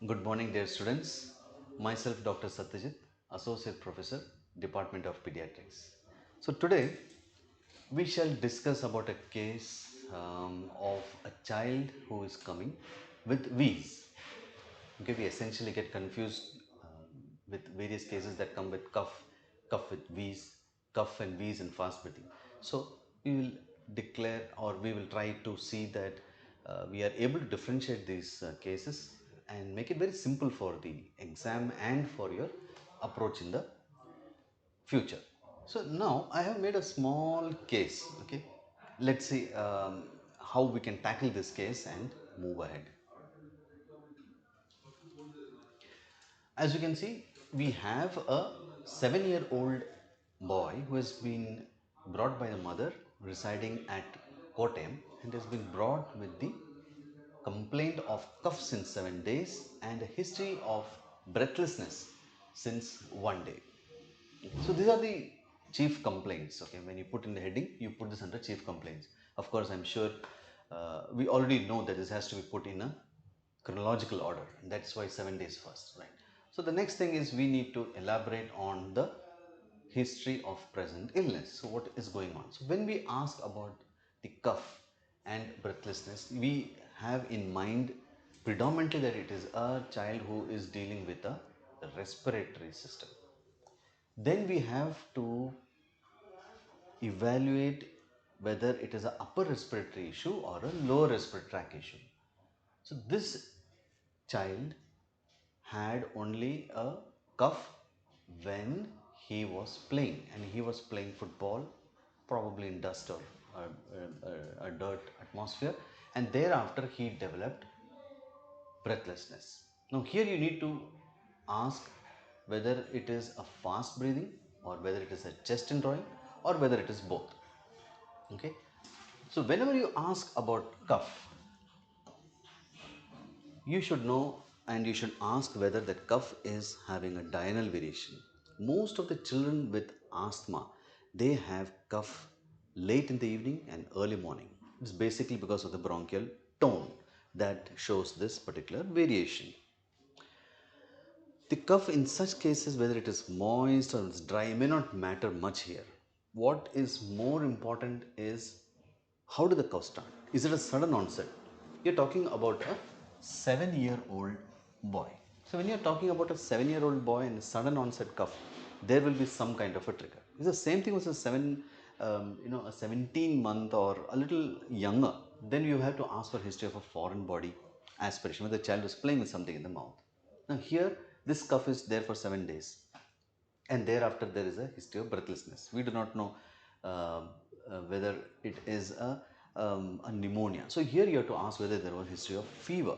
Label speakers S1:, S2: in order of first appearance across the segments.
S1: Good morning, dear students. Myself, Dr. Sathyajith, Associate Professor, Department of Pediatrics. So today we shall discuss about a case of a child who is coming with wheeze. Okay, we essentially get confused with various cases that come with cough with wheeze, cough and wheeze and fast breathing. So we will declare or we will try to see that we are able to differentiate these cases and make it very simple for the exam and for your approach in the future. So now I have made a small case. Okay, let's see how we can tackle this case and move ahead. As you can see, we have a 7-year-old boy who has been brought by the mother residing at Kottayam and has been brought with the complaint of cough since 7 days and a history of breathlessness since 1 day. So these are the chief complaints. Okay, when you put in the heading, you put this under chief complaints. Of course, I'm sure we already know that this has to be put in a chronological order, and that's why 7 days first, right? So the next thing is we need to elaborate on the history of present illness. So what is going on? So when we ask about the cough and breathlessness, we have in mind predominantly that it is a child who is dealing with a respiratory system. Then we have to evaluate whether it is an upper respiratory issue or a lower respiratory tract issue. So this child had only a cough when he was playing, and he was playing football probably in dust or a dirt atmosphere, and thereafter he developed breathlessness. Now here you need to ask whether it is a fast breathing or whether it is a chest indrawing or whether it is both. Okay. So whenever you ask about cough, you should know and you should ask whether that cough is having a diurnal variation. Most of the children with asthma, they have cough late in the evening and early morning. It's basically because of the bronchial tone that shows this particular variation. The cough in such cases, whether it is moist or it's dry, may not matter much here. What is more important is how did the cough start? Is it a sudden onset? You're talking about a 7-year-old boy. So when you're talking about a 7-year-old boy and a sudden onset cough, there will be some kind of a trigger. It's the same thing with a 17-month or a little younger. Then you have to ask for history of a foreign body aspiration, where the child was playing with something in the mouth. Now here, this cough is there for 7 days, and thereafter there is a history of breathlessness. We do not know whether it is a pneumonia. So here you have to ask whether there was a history of fever.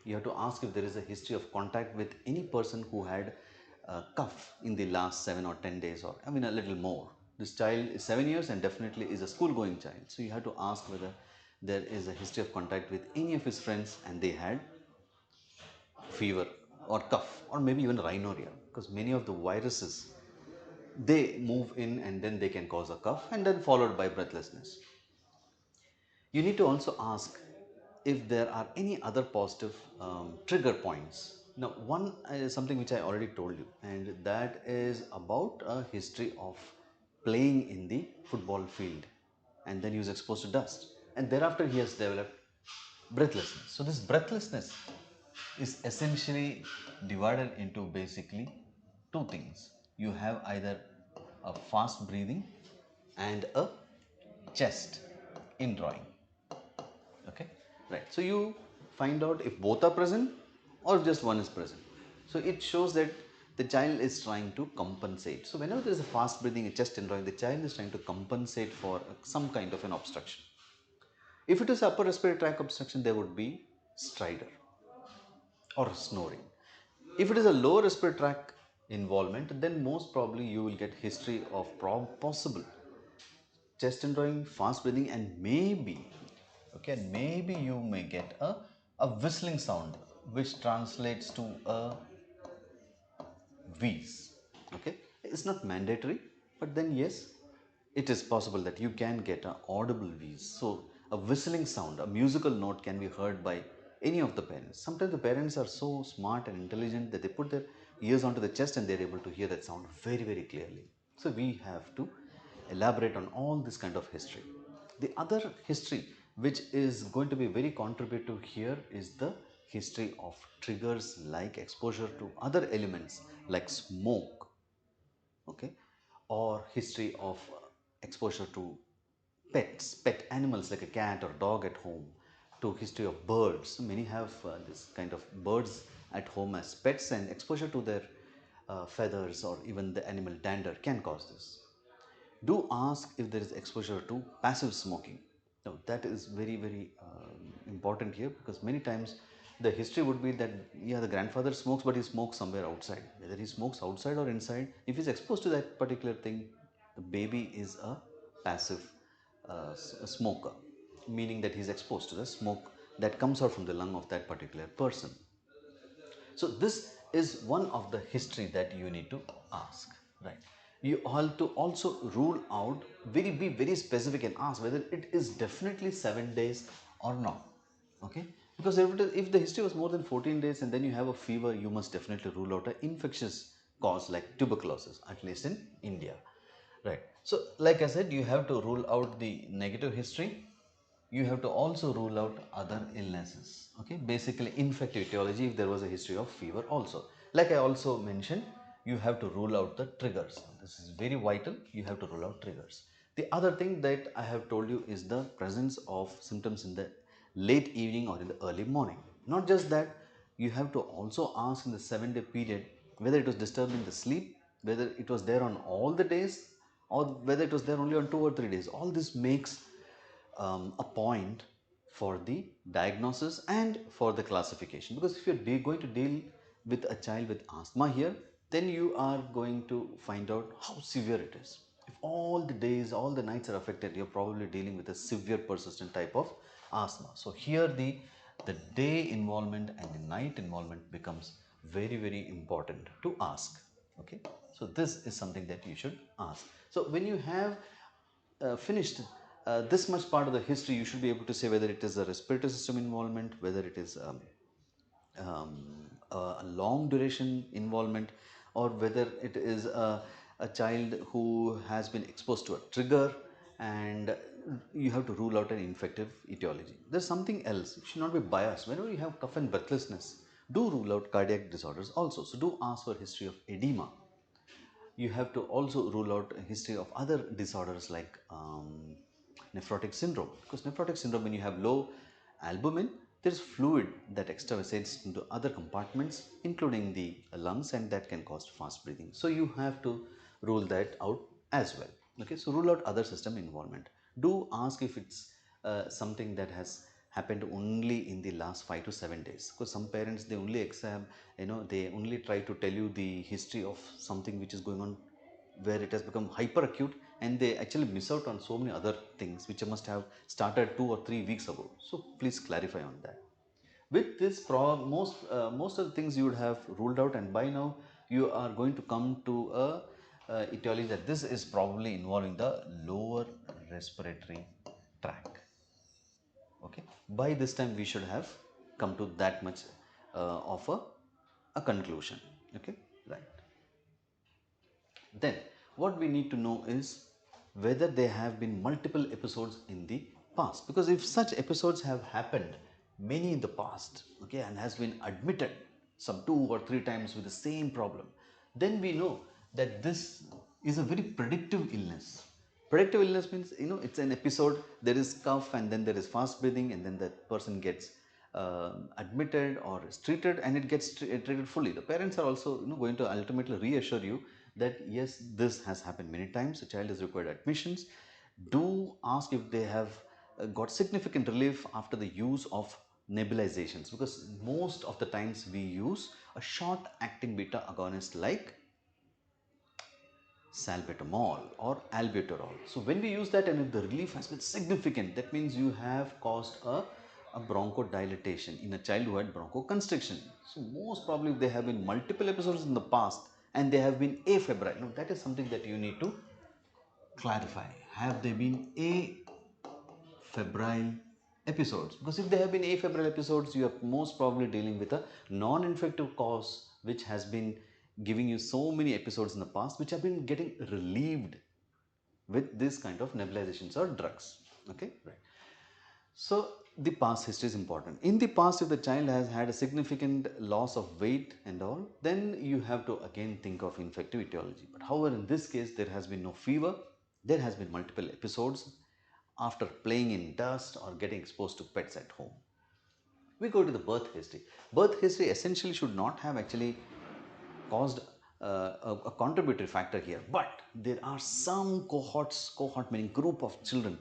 S1: You have to ask if there is a history of contact with any person who had cough in the last 7 or 10 days, or I mean a little more. This child is 7 years and definitely is a school going child. So you have to ask whether there is a history of contact with any of his friends and they had fever or cough or maybe even rhinorrhea, because many of the viruses, they move in and then they can cause a cough and then followed by breathlessness. You need to also ask if there are any other positive trigger points. Now, one is something which I already told you, and that is about a history of playing in the football field, and then he was exposed to dust, and thereafter he has developed breathlessness. So, this breathlessness is essentially divided into basically two things. You have either a fast breathing and a chest in drawing. Okay, right. So you find out if both are present or if just one is present. So it shows that the child is trying to compensate. So whenever there is a fast breathing, a chest in drawing, the child is trying to compensate for some kind of an obstruction. If it is upper respiratory tract obstruction, there would be stridor or snoring. If it is a lower respiratory tract involvement, then most probably you will get history of possible chest indrawing, fast breathing, and maybe you may get a whistling sound which translates to a wheeze. Okay, it's not mandatory, but then yes, it is possible that you can get an audible wheeze. So a whistling sound, a musical note can be heard by any of the parents. Sometimes the parents are so smart and intelligent that they put their ears onto the chest and they're able to hear that sound very, very clearly. So we have to elaborate on all this kind of history. The other history which is going to be very contributive here is the history of triggers like exposure to other elements like smoke, okay, or history of exposure to pets, pet animals like a cat or dog at home, to history of birds. Many have this kind of birds at home as pets, and exposure to their feathers or even the animal dander can cause this. Do ask if there is exposure to passive smoking. Now that is very, very important here, because many times the history would be that yeah, the grandfather smokes but he smokes somewhere outside. Whether he smokes outside or inside, if he's exposed to that particular thing, the baby is a passive smoker, meaning that he's exposed to the smoke that comes out from the lung of that particular person. So this is one of the history that you need to ask, right? You have to also rule out, be very specific and ask whether it is definitely 7 days or not. Okay, because if the history was more than 14 days and then you have a fever, you must definitely rule out an infectious cause like tuberculosis, at least in India, right? So like I said, you have to rule out the negative history. You have to also rule out other illnesses, okay, basically infective etiology if there was a history of fever also. Like I also mentioned, you have to rule out the triggers. This is very vital. You have to rule out triggers. The other thing that I have told you is the presence of symptoms in the late evening or in the early morning. Not just that, you have to also ask in the 7-day period whether it was disturbing the sleep, whether it was there on all the days, or whether it was there only on 2 or 3 days. All this makes a point for the diagnosis and for the classification, because if you're going to deal with a child with asthma here, then you are going to find out how severe it is. If all the days, all the nights are affected, you're probably dealing with a severe persistent type of asthma. So here the day involvement and the night involvement becomes very, very important to ask. Okay, so this is something that you should ask. So when you have finished this much part of the history, you should be able to say whether it is a respiratory system involvement, whether it is a long duration involvement, or whether it is a child who has been exposed to a trigger, and you have to rule out an infective etiology. There's something else. You should not be biased. Whenever you have cough and breathlessness, do rule out cardiac disorders also. So do ask for history of edema. You have to also rule out a history of other disorders like nephrotic syndrome, because nephrotic syndrome, when you have low albumin, there is fluid that extravasates into other compartments including the lungs, and that can cause fast breathing. So you have to rule that out as well. Okay, so rule out other system involvement. Do ask if it's something that has happened only in the last 5 to 7 days, because some parents, they only exam, they only try to tell you the history of something which is going on where it has become hyper acute, and they actually miss out on so many other things which must have started 2 or 3 weeks ago. So please clarify on that. With this, most of the things you would have ruled out, and by now you are going to come to a etiology that this is probably involving the lower respiratory tract. Okay, by this time we should have come to that much of a conclusion. Okay, right. Then what we need to know is whether there have been multiple episodes in the past, because if such episodes have happened many in the past, okay, and has been admitted some 2 or 3 times with the same problem, then we know that this is a very predictive illness. Predictive illness means, it's an episode, there is cough and then there is fast breathing, and then the person gets admitted or is treated, and it gets treated fully. The parents are also going to ultimately reassure you that yes, this has happened many times. The child has required admissions. Do ask if they have got significant relief after the use of nebulizations, because most of the times we use a short acting beta agonist like salbutamol or albuterol. So when we use that and if the relief has been significant, that means you have caused a bronchodilation in a child who had bronchoconstriction. So most probably there have been multiple episodes in the past and they have been afebrile. Now that is something that you need to clarify. Have they been afebrile episodes, because if they have been afebrile episodes, you are most probably dealing with a non-infective cause which has been giving you so many episodes in the past which have been getting relieved with this kind of nebulizations or drugs. Okay, right. So the past history is important. In the past, if the child has had a significant loss of weight and all, then you have to again think of infective etiology. But however, in this case, there has been no fever, there has been multiple episodes after playing in dust or getting exposed to pets at home. We go to the birth history. Birth history essentially should not have actually caused a contributory factor here, but there are some cohort meaning group of children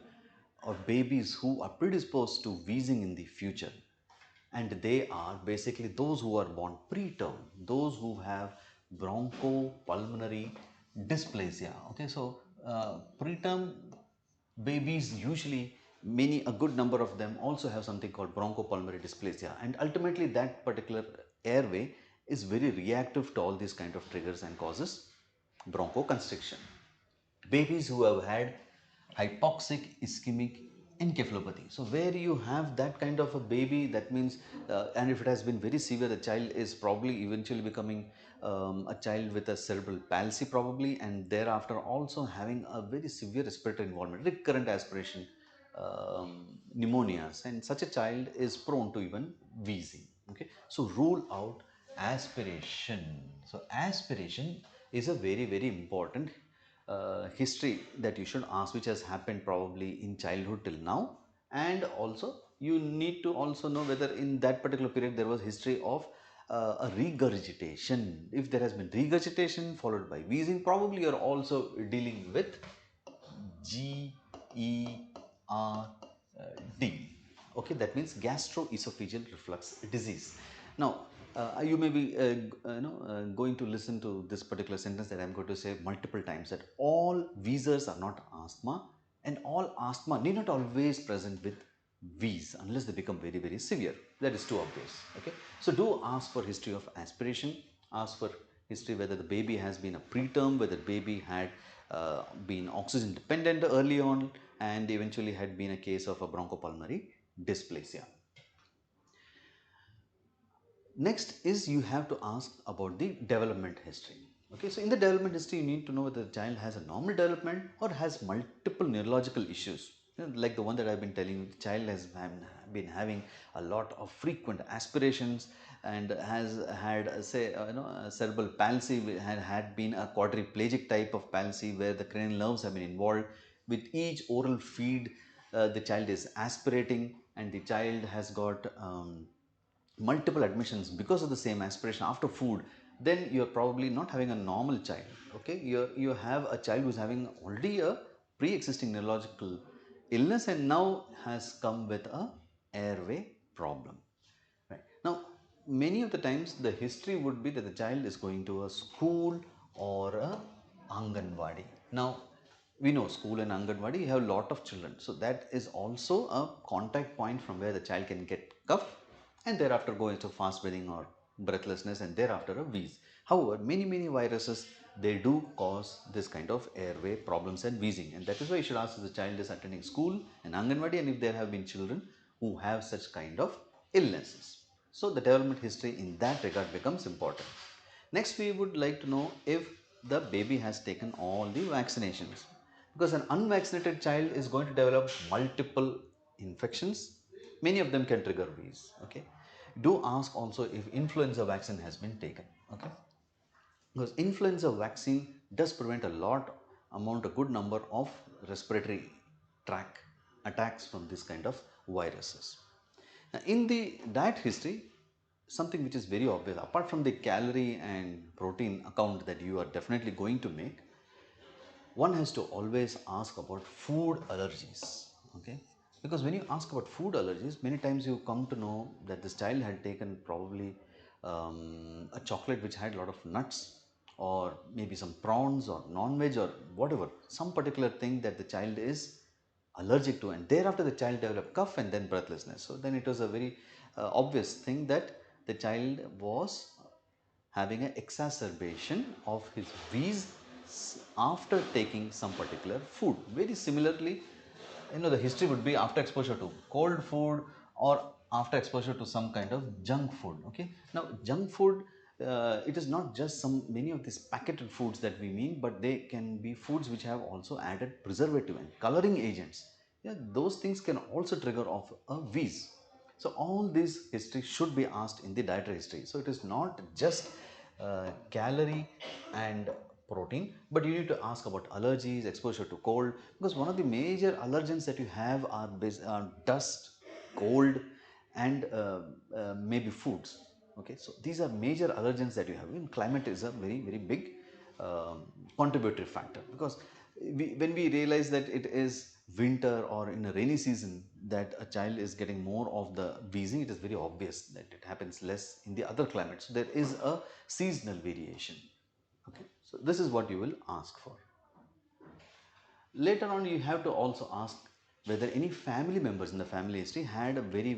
S1: or babies who are predisposed to wheezing in the future, and they are basically those who are born preterm, those who have bronchopulmonary dysplasia. Okay, so preterm babies usually, many a good number of them also have something called bronchopulmonary dysplasia, and ultimately that particular airway is very reactive to all these kind of triggers and causes bronchoconstriction. Babies who have had hypoxic ischemic encephalopathy, so where you have that kind of a baby, that means and if it has been very severe, the child is probably eventually becoming a child with a cerebral palsy probably, and thereafter also having a very severe respiratory involvement, recurrent aspiration, pneumonias, and such a child is prone to even wheezing. Okay, so rule out aspiration. So aspiration is a very important history that you should ask, which has happened probably in childhood till now, and also you need to also know whether in that particular period there was history of a regurgitation. If there has been regurgitation followed by wheezing, probably you are also dealing with GERD. Okay, that means gastroesophageal reflux disease. Now, you may be going to listen to this particular sentence that I am going to say multiple times, that all wheezers are not asthma, and all asthma need not always present with wheeze unless they become very severe. That is too obvious. Okay, so do ask for history of aspiration, ask for history whether the baby has been a preterm, whether baby had been oxygen dependent early on, and eventually had been a case of a bronchopulmonary dysplasia. Next is you have to ask about the development history. Okay, so in the development history, you need to know whether the child has a normal development or has multiple neurological issues. You know, like the one that I've been telling you, the child has been having a lot of frequent aspirations and has had, say, a cerebral palsy, had been a quadriplegic type of palsy where the cranial nerves have been involved. With each oral feed, the child is aspirating, and the child has got multiple admissions because of the same aspiration after food, then you are probably not having a normal child. Okay, you have a child who's having already a pre-existing neurological illness and now has come with a airway problem. Right. Now, many of the times the history would be that the child is going to a school or a Anganwadi. Now, we know school and Anganwadi, you have a lot of children. So that is also a contact point from where the child can get cough and thereafter go into fast breathing or breathlessness and thereafter a wheeze. However, many viruses, they do cause this kind of airway problems and wheezing, and that is why you should ask if the child is attending school and Anganwadi and if there have been children who have such kind of illnesses. So the development history in that regard becomes important. Next, we would like to know if the baby has taken all the vaccinations, because an unvaccinated child is going to develop multiple infections. Many of them can trigger wheeze. Okay, do ask also if influenza vaccine has been taken. Okay, because influenza vaccine does prevent a good number of respiratory tract attacks from this kind of viruses. Now, in the diet history, something which is very obvious, apart from the calorie and protein account that you are definitely going to make, one has to always ask about food allergies. Okay, because when you ask about food allergies, many times you come to know that this child had taken probably a chocolate which had a lot of nuts, or maybe some prawns or non-veg or whatever, some particular thing that the child is allergic to, and thereafter the child developed cough and then breathlessness. So then it was a very obvious thing that the child was having an exacerbation of his wheeze after taking some particular food. Very similarly, the history would be after exposure to cold food or after exposure to some kind of junk food. Okay, now junk food, it is not just some many of these packeted foods that we mean, but they can be foods which have also added preservative and coloring agents. Yeah, those things can also trigger off a wheeze. So all this history should be asked in the dietary history. So it is not just calorie and protein, but you need to ask about allergies, exposure to cold, because one of the major allergens that you have are dust, cold, and maybe foods. Okay, so these are major allergens that you have. And climate is a very big um, contributory factor, because when we realize that it is winter or in a rainy season that a child is getting more of the wheezing, it is very obvious that it happens less in the other climates. So there is a seasonal variation. Okay, so this is what you will ask for. Later on, you have to also ask whether any family members in the family history had a very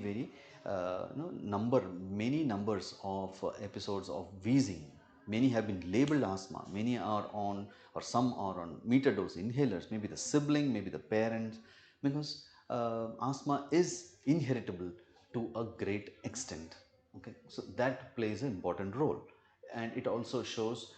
S1: many numbers of episodes of wheezing. Many have been labeled asthma, many are on, or some are on meter dose inhalers, maybe the sibling, maybe the parents, because asthma is inheritable to a great extent. Okay, so that plays an important role. And it also shows,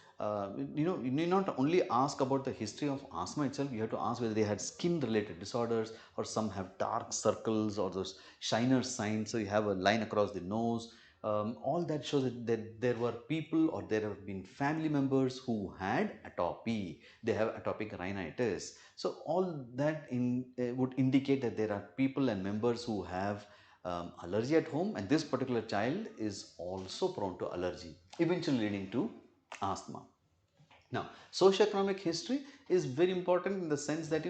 S1: you need not only ask about the history of asthma itself, you have to ask whether they had skin related disorders, or some have dark circles or those shiner signs, so you have a line across the nose. All that shows that there were people, or there have been family members who had atopy, they have atopic rhinitis. So all that would indicate that there are people and members who have allergy at home, and this particular child is also prone to allergy, eventually leading to asthma. Now, socioeconomic history is very important in the sense that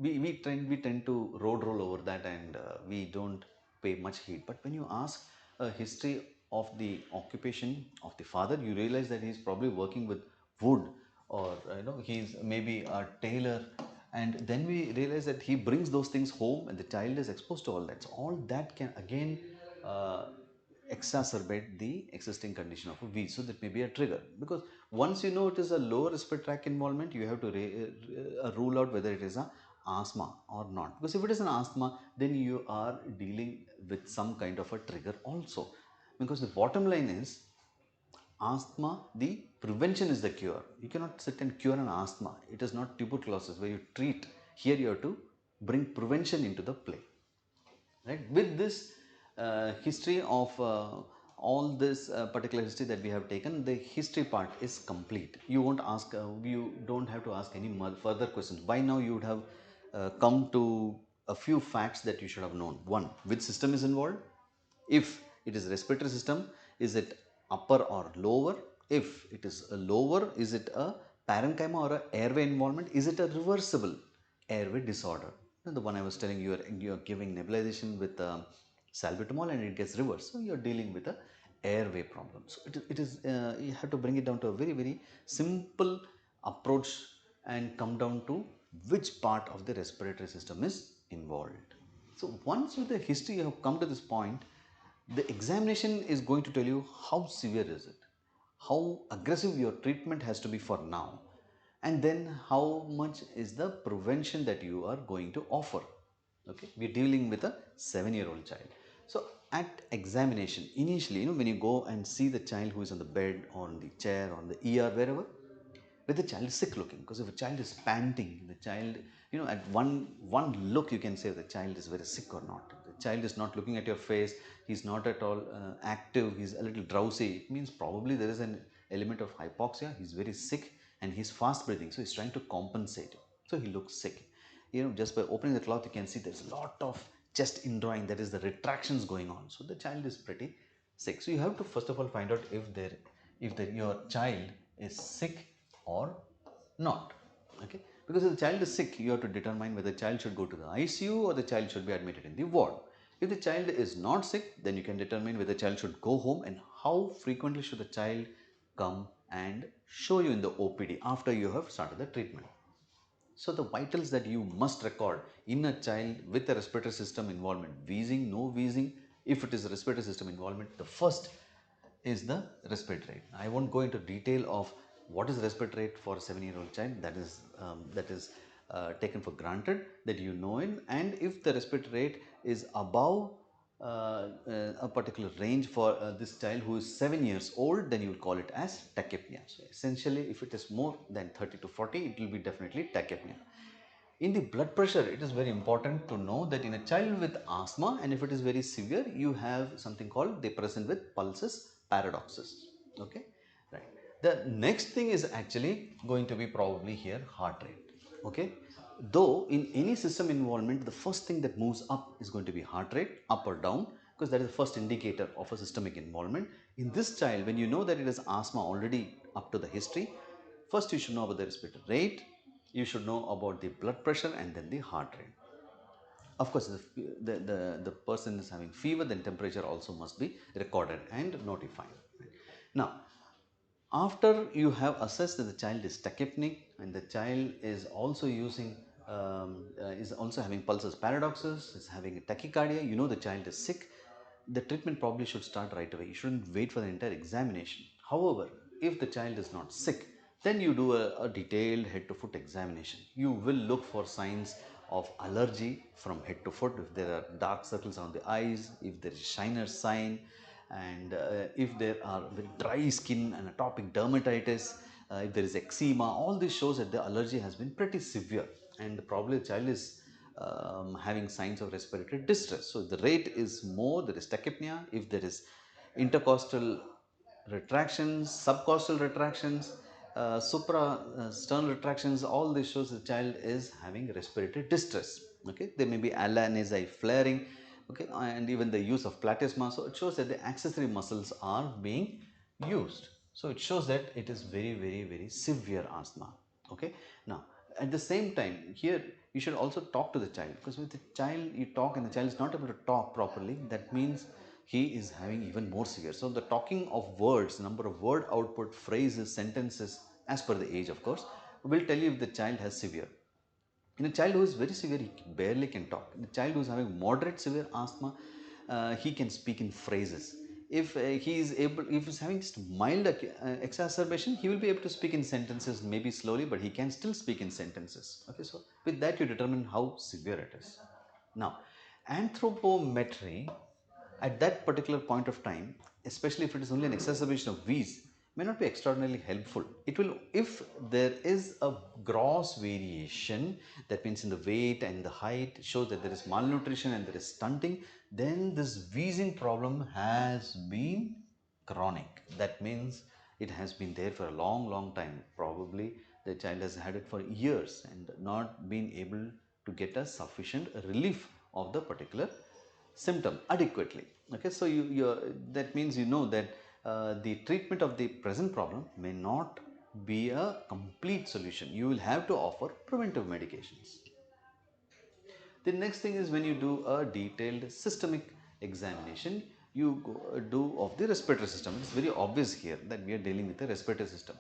S1: we tend to road roll over that, and we don't pay much heed. But when you ask a history of the occupation of the father, you realize that he's probably working with wood, or he's maybe a tailor, and then we realize that he brings those things home and the child is exposed to all that. So all that can again uh, exacerbate the existing condition of a wheeze. So that may be a trigger, because once you know it is a lower respiratory tract involvement, you have to rule out whether it is a asthma or not. Because if it is an asthma, then you are dealing with some kind of a trigger also. Because the bottom line is, asthma, the prevention is the cure. You cannot sit and cure an asthma. It is not tuberculosis where you treat. Here you have to bring prevention into the play. Right? With this history of all this particular history that we have taken, the history part is complete. You won't ask, you don't have to ask any further questions. By now you would have come to a few facts that you should have known. One, which system is involved? If it is respiratory system, is it upper or lower? If it is a lower, is it a parenchyma or a airway involvement? Is it a reversible airway disorder? The one I was telling you, you are giving nebulization with salbutamol and it gets reversed. So you are dealing with a airway problem. So it is you have to bring it down to a very simple approach and come down to which part of the respiratory system is involved. So once with the history you have come to this point, the examination is going to tell you how severe is it, how aggressive your treatment has to be for now, and then how much is the prevention that you are going to offer. Okay, we are dealing with a 7-year-old child. So at examination, initially, when you go and see the child who is on the bed or on the chair or on the ER, wherever, where the child is sick looking, because if a child is panting, the child, at one look you can say the child is very sick or not. The child is not looking at your face, he's not at all active, he's a little drowsy, it means probably there is an element of hypoxia, he's very sick, and he's fast breathing, so he's trying to compensate, so he looks sick. Just by opening the cloth you can see there's a lot of chest indrawing, that is the retractions going on, so the child is pretty sick. So you have to first of all find out if your child is sick or not. Okay, because if the child is sick, you have to determine whether the child should go to the ICU or the child should be admitted in the ward. If the child is not sick, then you can determine whether the child should go home and how frequently should the child come and show you in the OPD after you have started the treatment. So the vitals that you must record in a child with a respiratory system involvement, wheezing, no wheezing, if it is a respiratory system involvement, the first is the respiratory rate. I won't go into detail of what is respiratory rate for a 7-year-old child. That is taken for granted that you know it, and if the respiratory rate is above a particular range for this child who is 7 years old, then you will call it as tachypnea. So essentially, if it is more than 30 to 40, it will be definitely tachypnea. In the blood pressure, it is very important to know that in a child with asthma, and if it is very severe, you have something called they present with pulses paradoxes. Okay, right. The next thing is actually going to be probably here heart rate. Okay, though in any system involvement, the first thing that moves up is going to be heart rate, up or down, because that is the first indicator of a systemic involvement. In this child, when you know that it is asthma already up to the history, first you should know about the respiratory rate, you should know about the blood pressure, and then the heart rate. Of course, if the person is having fever, then temperature also must be recorded and notified. Now, after you have assessed that the child is tachypnic and the child is also using is also having pulses paradoxes, is having a tachycardia, you know the child is sick, the treatment probably should start right away. You shouldn't wait for the entire examination. However, if the child is not sick, then you do a detailed head to foot examination. You will look for signs of allergy from head to foot, if there are dark circles on the eyes, if there is shiner sign, and if there are very dry skin and atopic dermatitis, if there is eczema, all this shows that the allergy has been pretty severe, and probably the child is having signs of respiratory distress. So if the rate is more, there is tachypnea. If there is intercostal retractions, subcostal retractions, suprasternal retractions, all this shows the child is having respiratory distress. Okay, there may be Allanesi flaring, okay, and even the use of platysma. So it shows that the accessory muscles are being used. So it shows that it is very severe asthma. Okay, now at the same time, here you should also talk to the child, because with the child you talk and the child is not able to talk properly, that means he is having even more severe. So the talking of words, number of word output, phrases, sentences, as per the age of course, will tell you if the child has severe. In a child who is very severe, he barely can talk. In a child who is having moderate severe asthma, he can speak in phrases. If he is able, if he's having just mild exacerbation, he will be able to speak in sentences, maybe slowly, but he can still speak in sentences. Okay, so with that you determine how severe it is. Now, anthropometry at that particular point of time, especially if it is only an exacerbation of wheeze, may not be extraordinarily helpful. It will, if there is a gross variation, that means in the weight and the height, shows that there is malnutrition and there is stunting, then this wheezing problem has been chronic. That means it has been there for a long time. Probably the child has had it for years and not been able to get a sufficient relief of the particular symptom adequately. Okay, so that means you know that the treatment of the present problem may not be a complete solution. You will have to offer preventive medications. The next thing is when you do a detailed systemic examination, you do of the respiratory system. It's very obvious here that we are dealing with the respiratory system.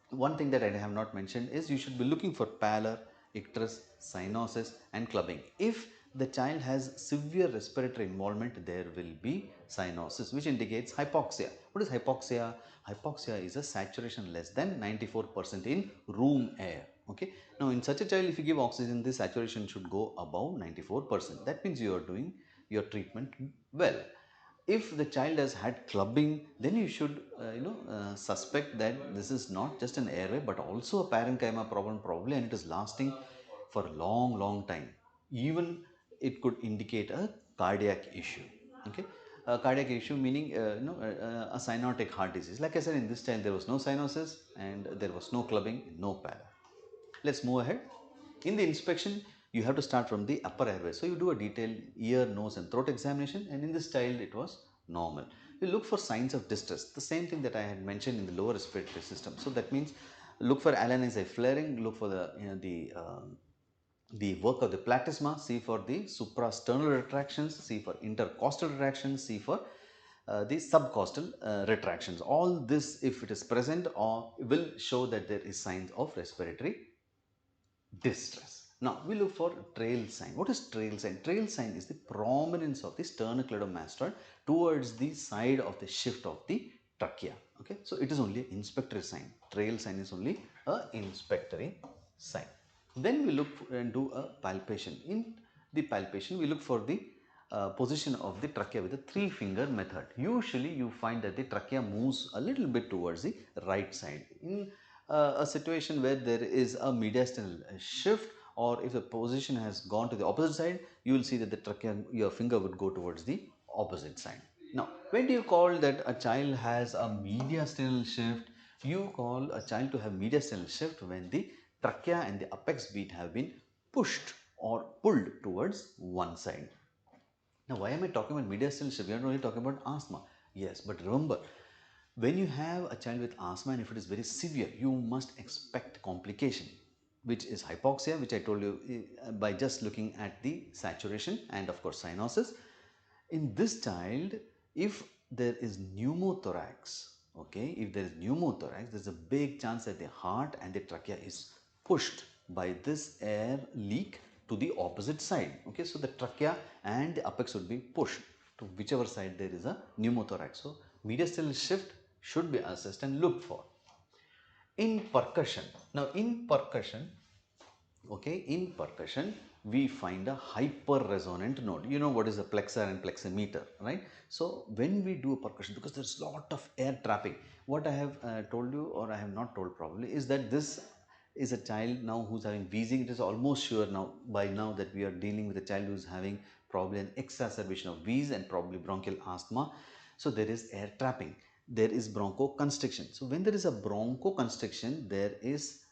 S1: One thing that I have not mentioned is you should be looking for pallor, icterus, cyanosis and clubbing. If the child has severe respiratory involvement, there will be cyanosis, which indicates hypoxia. What is hypoxia? Hypoxia is a saturation less than 94% in room air. Okay. Now in such a child, if you give oxygen, the saturation should go above 94%. That means you are doing your treatment well. If the child has had clubbing, then you should suspect that this is not just an airway but also a parenchyma problem probably, and it is lasting for a long time. Even it could indicate a cardiac issue. Okay, a cardiac issue meaning a cyanotic heart disease. Like I said, in this child there was no cyanosis and there was no clubbing, no pallor. Let's move ahead. In the inspection, you have to start from the upper airway. So you do a detailed ear, nose and throat examination, and in this child it was normal. You look for signs of distress, the same thing that I had mentioned in the lower respiratory system. So that means look for Allanesi flaring, look for the work of the platysma, see for the suprasternal retractions, see for intercostal retractions, see for the subcostal retractions. All this, if it is present, or will show that there is signs of respiratory distress. Now we look for trail sign. What is trail sign? Trail sign is the prominence of the sternocleidomastoid towards the side of the shift of the trachea. Okay, so it is only an inspectory sign. Trail sign is only a inspectory sign. Then we look and do a palpation. In the palpation, we look for the position of the trachea with the three-finger method. Usually, you find that the trachea moves a little bit towards the right side. In a situation where there is a mediastinal shift, or if the position has gone to the opposite side, you will see that the trachea, your finger would go towards the opposite side. Now, when do you call that a child has a mediastinal shift? You call a child to have mediastinal shift when the trachea and the apex beat have been pushed or pulled towards one side. Now, why am I talking about mediastinal shift? We are not only talking about asthma. Yes, but remember, when you have a child with asthma and if it is very severe, you must expect complication, which is hypoxia, which I told you by just looking at the saturation and of course cyanosis. In this child, if there is pneumothorax, okay, if there is pneumothorax, there's a big chance that the heart and the trachea is pushed by this air leak to the opposite side. Okay, so the trachea and the apex would be pushed to whichever side there is a pneumothorax. So mediastinal shift should be assessed and looked for. In percussion, now in percussion, okay, in percussion we find a hyper resonant node. You know what is a plexer and pleximeter, right? So when we do a percussion, because there's a lot of air trapping, what I have told you, or I have not told probably, is that this is a child now who's having wheezing. It is almost sure now by now that we are dealing with a child who's having probably an exacerbation of wheeze and probably bronchial asthma. So there is air trapping, there is bronchoconstriction. So when there is a bronchoconstriction, there is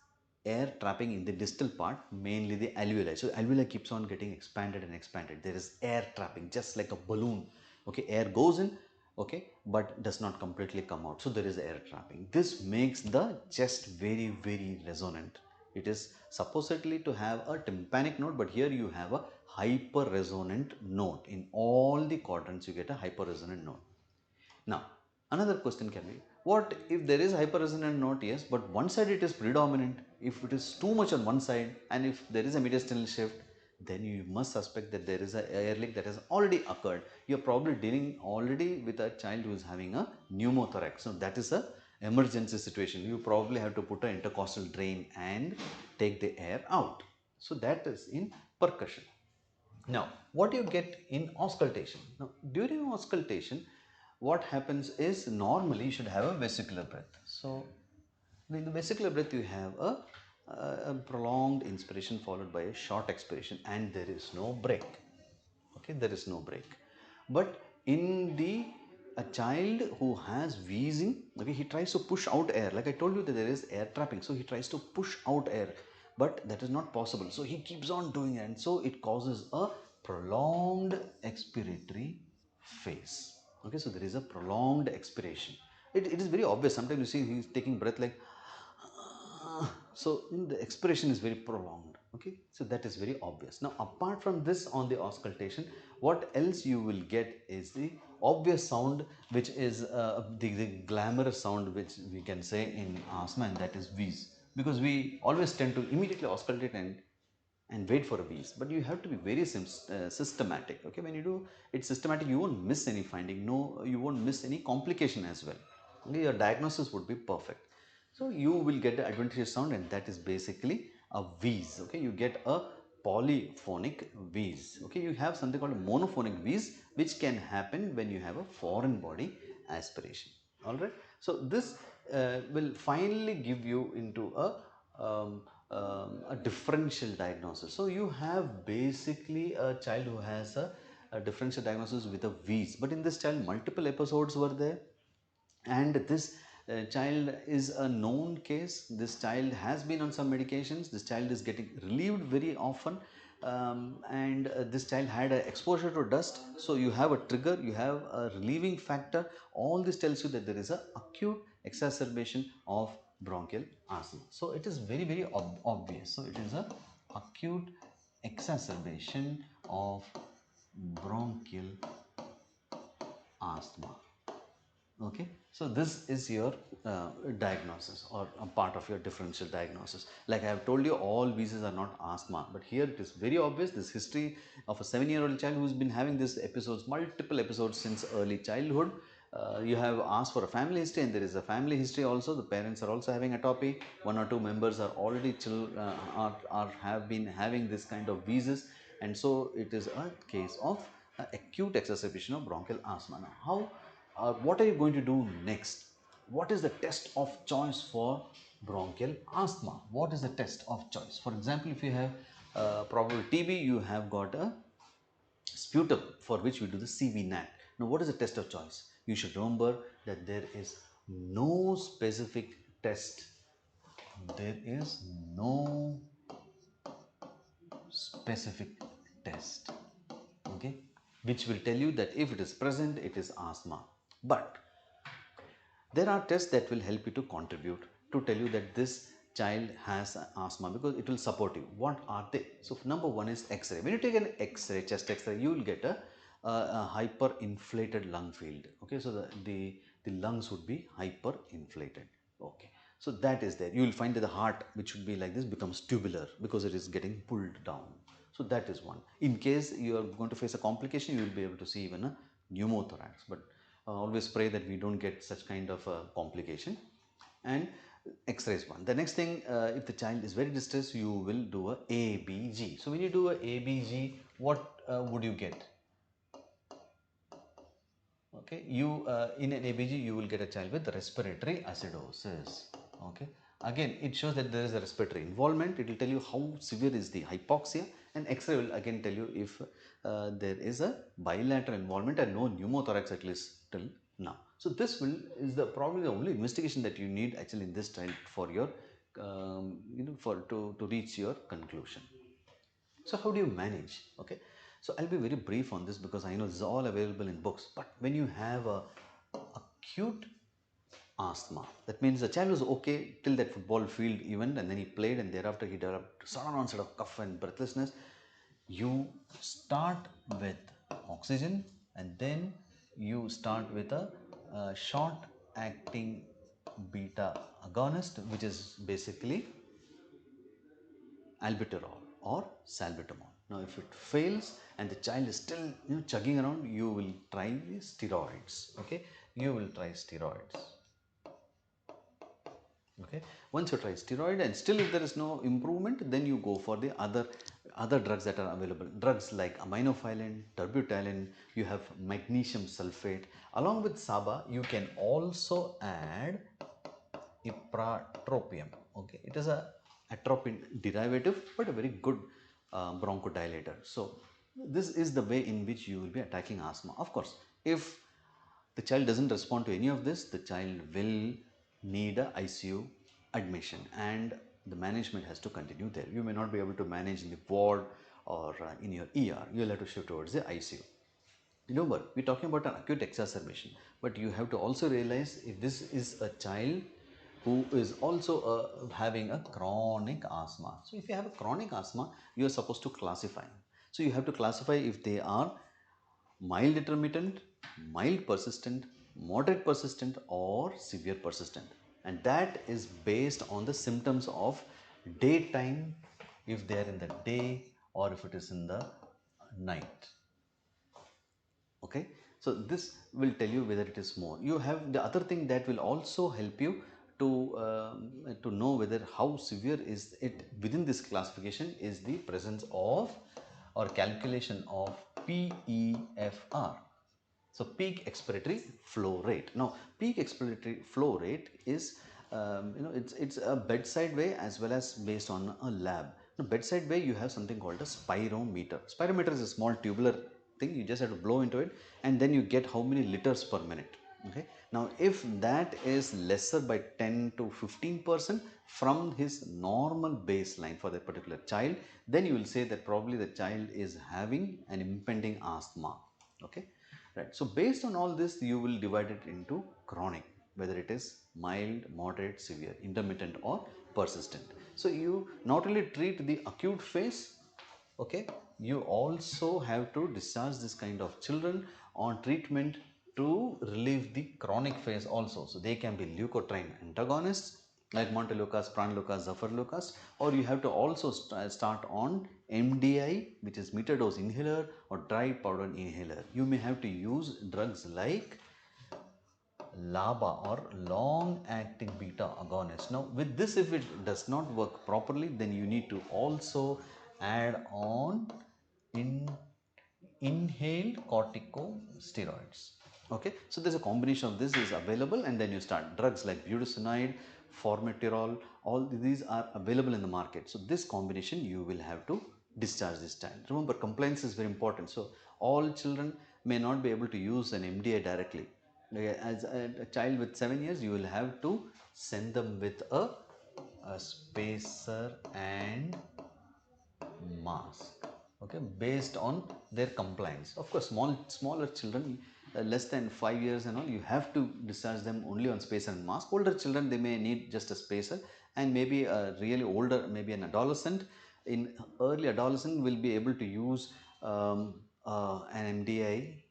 S1: air trapping in the distal part, mainly the alveoli. So alveoli keeps on getting expanded and expanded. There is air trapping, just like a balloon. Okay, air goes in, okay, but does not completely come out. So there is air trapping. This makes the chest very, very resonant. It is supposedly to have a tympanic note, but here you have a hyper resonant note. In all the quadrants, you get a hyper resonant note. Now, another question can be, what if there is hyperresonant note? Yes, but one side it is predominant. If it is too much on one side and if there is a mediastinal shift, then you must suspect that there is a air leak that has already occurred. You are probably dealing already with a child who is having a pneumothorax. So that is a emergency situation. You probably have to put an intercostal drain and take the air out. So that is in percussion. Now, what you get in auscultation? Now, during auscultation, what happens is normally you should have a vesicular breath. So, in the vesicular breath, you have a prolonged inspiration followed by a short expiration, and there is no break. Okay, there is no break. But in the a child who has wheezing, okay, he tries to push out air. Like I told you that there is air trapping, so he tries to push out air, but that is not possible. So he keeps on doing it, and so it causes a prolonged expiratory phase. Okay, so there is a prolonged expiration. It is very obvious. Sometimes you see he's taking breath like so the expiration is very prolonged. Okay, so that is very obvious. Now apart from this, on the auscultation, what else you will get is the obvious sound, which is the glamorous sound, which we can say in asthma, and that is wheeze, because we always tend to immediately auscultate and wait for a wheeze, but you have to be very systematic. Okay, when you do it systematic, you won't miss any finding, no, you won't miss any complication as well. Okay, your diagnosis would be perfect. So you will get the adventitious sound, and that is basically a wheeze. Okay, you get a polyphonic wheeze. Okay, you have something called a monophonic wheeze, which can happen when you have a foreign body aspiration. All right, so this will finally give you into a differential diagnosis. So you have basically a child who has a differential diagnosis with a wheeze, but in this child multiple episodes were there, and this child is a known case. This child has been on some medications, this child is getting relieved very often, and this child had an exposure to dust. So you have a trigger, you have a relieving factor. All this tells you that there is a acute exacerbation of bronchial asthma. So it is very, very obvious. So it is a acute exacerbation of bronchial asthma. Okay, so this is your diagnosis, or a part of your differential diagnosis. Like I have told you, all wheezes are not asthma, but here it is very obvious. This history of a 7-year-old child who's been having these episodes, multiple episodes since early childhood, You have asked for a family history, and there is a family history also. The parents are also having atopy. One or two members are already have been having this kind of wheezes, and so it is a case of acute exacerbation of bronchial asthma. Now, what are you going to do next? What is the test of choice for bronchial asthma? What is the test of choice? For example, if you have probable TB, you have got a sputum for which we do the CV-NAT. Now, what is the test of choice? You should remember that there is no specific test. There is no specific test, okay, which will tell you that if it is present, it is asthma. But there are tests that will help you to contribute to tell you that this child has asthma, because it will support you. What are they? So number one is X-ray. When you take an X-ray, chest X-ray, you will get a hyperinflated lung field. Okay, so the lungs would be hyperinflated. Okay, so that is there. You will find that the heart, which should be like this, becomes tubular because it is getting pulled down. So that is one. In case you are going to face a complication, you will be able to see even a pneumothorax. But always pray that we don't get such kind of a complication. And X-ray is one. The next thing, if the child is very distressed, you will do a ABG. So when you do a ABG, what would you get? Okay, you in an ABG you will get a child with respiratory acidosis. Okay, again it shows that there is a respiratory involvement. It will tell you how severe is the hypoxia, and X-ray will again tell you if there is a bilateral involvement and no pneumothorax, at least till now. So this is probably the only investigation that you need actually in this child for your to reach your conclusion. So how do you manage? Okay, so I'll be very brief on this because I know this is all available in books. But when you have a acute asthma, that means the child was okay till that football field event, and then he played, and thereafter he developed sudden onset of cough and breathlessness. You start with oxygen, and then you start with a short acting beta agonist, which is basically albuterol or salbutamol. Now, if it fails and the child is still chugging around, you will try the steroids. Okay, you will try steroids. Okay, once you try steroid and still if there is no improvement, then you go for the other drugs that are available. Drugs like aminophylline, terbutalin, you have magnesium sulfate. Along with SABA, you can also add ipratropium. Okay, it is a atropine derivative, but a very good bronchodilator. So this is the way in which you will be attacking asthma. Of course, if the child doesn't respond to any of this, the child will need a ICU admission, and the management has to continue there. You may not be able to manage in the ward or in your ER. You will have to shift towards the ICU. Remember, we're talking about an acute exacerbation, but you have to also realize if this is a child who is also having a chronic asthma. So if you have a chronic asthma, you are supposed to classify. So you have to classify if they are mild intermittent, mild persistent, moderate persistent, or severe persistent. And that is based on the symptoms of daytime, if they are in the day or if it is in the night. Okay, so this will tell you whether it is more. You have the other thing that will also help you to know whether how severe is it within this classification is the presence of or calculation of PEFR. So peak expiratory flow rate. Now peak expiratory flow rate is it's a bedside way as well as based on a lab. Now bedside way you have something called a spirometer. Spirometer is a small tubular thing. You just have to blow into it, and then you get how many liters per minute. Okay. Now if that is lesser by 10 to 15% from his normal baseline for that particular child, then you will say that probably the child is having an impending asthma. Okay. Right. So based on all this, you will divide it into chronic, whether it is mild, moderate, severe, intermittent, or persistent. So you not only treat the acute phase, okay, you also have to discharge this kind of children on treatment to relieve the chronic phase also. So they can be leukotriene antagonists like montelukast, pranolokast, zafarlokast, or you have to also start on MDI, which is meter dose inhaler, or dry powder inhaler. You may have to use drugs like LABA or long acting beta agonist. Now with this, if it does not work properly, then you need to also add on in inhaled corticosteroids. Okay, so there's a combination of this is available, and then you start drugs like budesonide, formoterol, all these are available in the market. So this combination you will have to discharge this child. Remember, compliance is very important. So all children may not be able to use an MDI directly. As a child with 7 years, you will have to send them with a spacer and mask, okay, based on their compliance. Of course, smaller children, less than 5 years and all, you have to discharge them only on spacer and mask. Older children, they may need just a spacer, and maybe a really older, maybe an adolescent, in early adolescent will be able to use an MDI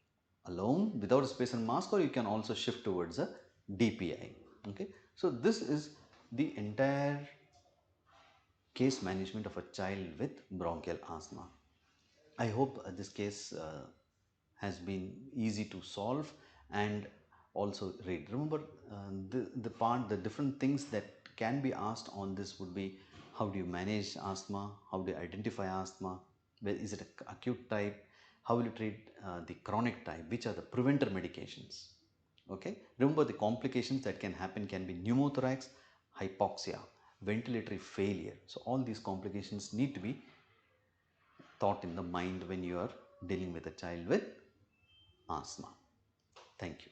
S1: alone without a spacer and mask, or you can also shift towards a DPI. Okay, so this is the entire case management of a child with bronchial asthma. I hope this case has been easy to solve and also read. Remember, the different things that can be asked on this would be: how do you manage asthma? How do you identify asthma? Is it an acute type? How will you treat the chronic type? Which are the preventer medications? Okay, remember the complications that can happen can be pneumothorax, hypoxia, ventilatory failure. So all these complications need to be thought in the mind when you are dealing with a child with asthma. Thank you.